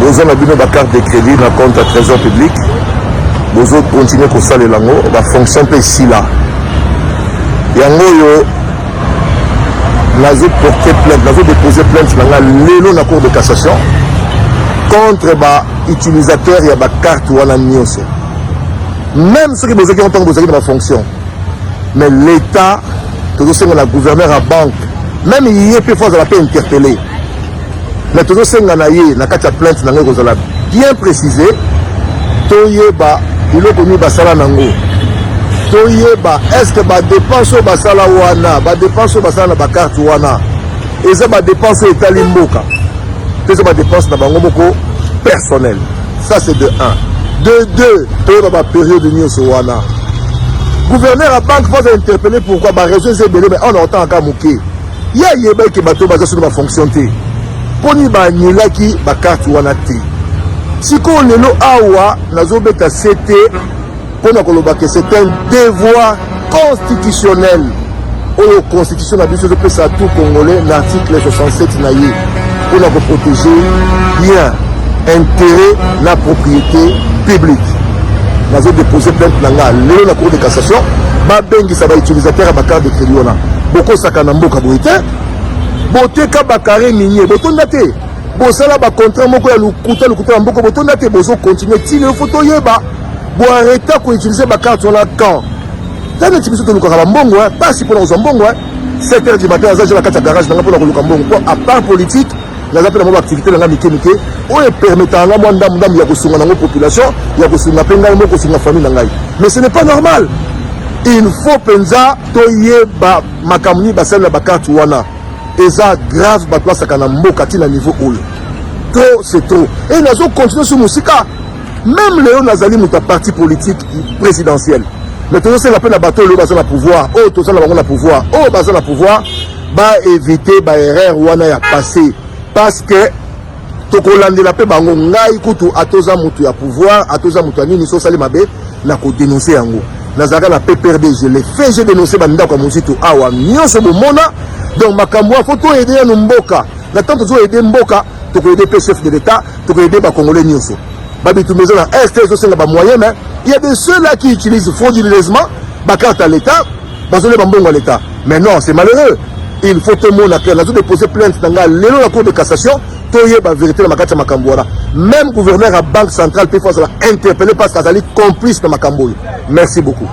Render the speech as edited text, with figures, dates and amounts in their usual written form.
Vous avez une carte de crédit dans le compte à trésor public. Vous autres continuez pour ça les langues. Va fonctionner ici là. Yango nous avons porté plainte, nous avons déposé plainte dans la cour de cassation contre les utilisateurs et les cartes ou la NIOS. Même ceux qui ont besoin de la fonction. Mais l'État, tout le gouverneur à banque, même il y a peu de fois la paix interpellé. Mais tout le na kati plainte na ngo zala bien précisé to yeba iloko ni basala nango to yeba est-ce que ba dépense basala wana ba dépense basala na ba carte wana eza ba dépense etali mboka eza ba dépense na bango moko personnel. Ça c'est de 1. De 2 to ba période ni so wana gouverneur à banque va interpeller pourquoi ba raison c'est belé mais on entend ka muké ya yeba ke bato baza sur ma fonction té poni ba nyelaki ba carte wana té siko lelo awa nazobeta CT pona koloba que c'est un devoir constitutionnel au constitution na biso de ça tout congolais l'article 67 na yé pona ko protéger bien intérêt la propriété publique. Nazo déposer plainte nanga lelo na cour de cassation ba bengi ça va utilisateur ba carte de crédit wana boko sakana mboka boité boté ka bakare minier botonda te bosala ba contrat moko ya lukuta mboko botonda te bozo continuer ti le photo yeba bo arrêter ko utiliser ba carte wana quand tane ti biso to luka ba mbongo pas si pour nous mbongo 7h du matin azaje la carte garage nanga pour ko luka mbongo à part politique la appel à activité nanga mike o e permettant nga mwanda ndam ya kosunga nango population ya kosunga penga mo kosunga famille nangai. Mais ce n'est pas normal. Il faut penza to yeba makamuni basala ba carte wana eza grave ba place kana mboka ti na niveau oyo trop c'est trop et nous allons continuer sur musika même Léon Nazali muta parti politique présidentiel mais toujours c'est la peine à bateau le bazana pouvoir oh tout ça la pouvoir oh bazana pouvoir ba éviter ba erreur wana ya passé parce que tokolande la pe bango ngai kutu atoza mutu ya pouvoir atoza mutu nini so sali mabe na ko dénoncer yango nazaka na PPRD je l'ai fait j'ai dénoncé banda kwa musitu awa nyonso bomona. Donc makambo faut aider ya mboka na tant to aider mboka to ko aider le chef de l'état to ko aider ba congolais nyonso babitu maison na est so c'est ba moyen mais il y a des ceux là qui utilisent frauduleusement ba carte à l'état bazole ba mbongo à l'état mais non c'est malheureux. Il faut tout le monde après la zone déposer plainte dans la cour de cassation to yeba vérité na makati makambo wana même gouverneur à banque centrale peut faire interpeller parce qu'il est complice de makambo. Merci beaucoup.